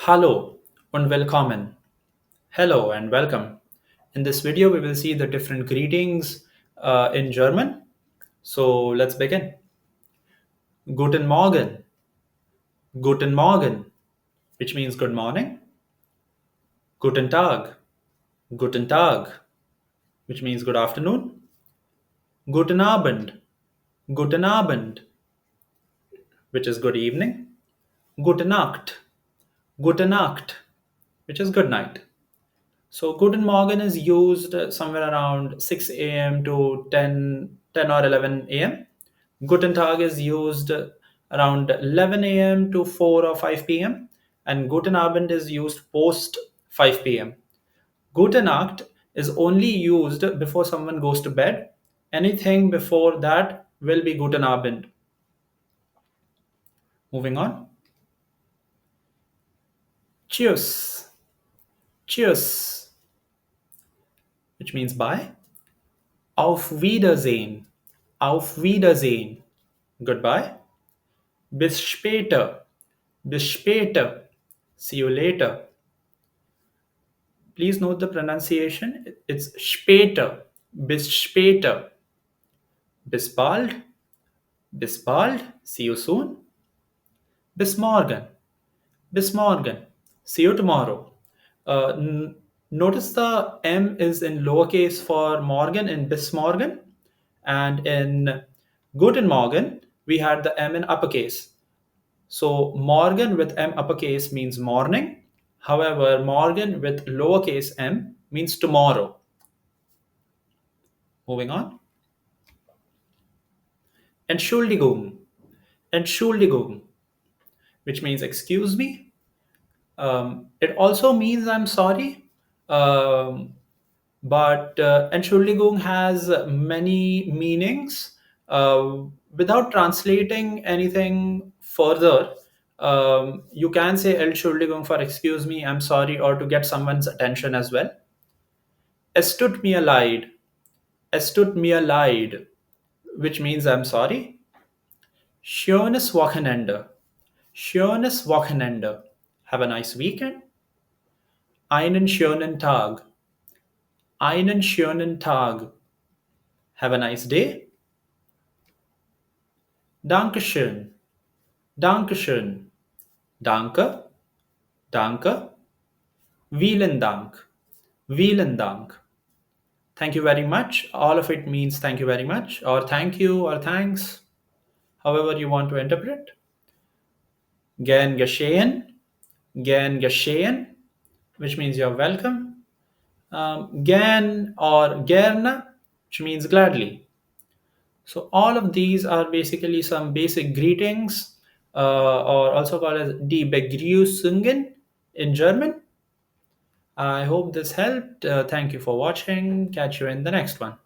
Hallo und willkommen. Hello and welcome. In this video, we will see the different greetings in German. So let's begin. Guten Morgen, Guten Morgen, which means good morning. Guten Tag, Guten Tag, which means good afternoon. Guten Abend, Guten Abend, which is good evening. Gute Nacht, Gute Nacht, which is good night. So Guten Morgen is used somewhere around 6 a.m. to 10 or 11 a.m. Guten Tag is used around 11 a.m. to 4 or 5 p.m. And Guten Abend is used post 5 p.m. Gute Nacht is only used before someone goes to bed. Anything before that will be Guten Abend. Moving on. Tschüss. Tschüss, which means bye. Auf Wiedersehen. Auf Wiedersehen. Goodbye. Bis später. Bis später. See you later. Please note the pronunciation. It's später. Bis später. Bis bald. Bis bald. See you soon. Bis morgen. Bis morgen. See you tomorrow. Notice the M is in lowercase for Morgan in bis morgen. And in Guten Morgen, we had the M in uppercase. So Morgan with M uppercase means morning. However, Morgan with lowercase m means tomorrow. Moving on. Entschuldigung. Entschuldigung, which means excuse me. It also means I'm sorry. Um, but Entschuldigung has many meanings. Without translating anything further, you can say Entschuldigung for excuse me, I'm sorry, or to get someone's attention as well. Es tut mir leid. Es tut mir leid, which means I'm sorry. Schönes Wochenende. Schönes Wochenende. Have a nice weekend. Einen schönen Tag. Einen schönen Tag. Have a nice day. Dankeschön. Dankeschön. Danke. Danke. Vielen Dank. Vielen Dank. Thank you very much. All of it means thank you very much, or thank you, or thanks, however you want to interpret. Gern geschehen. Gern geschehen, which means you're welcome. Gern or gerne, which means gladly. So all of these are basically some basic greetings, or also called as die Begrüßungen in German. I hope this helped. Thank you for watching. Catch you in the next one.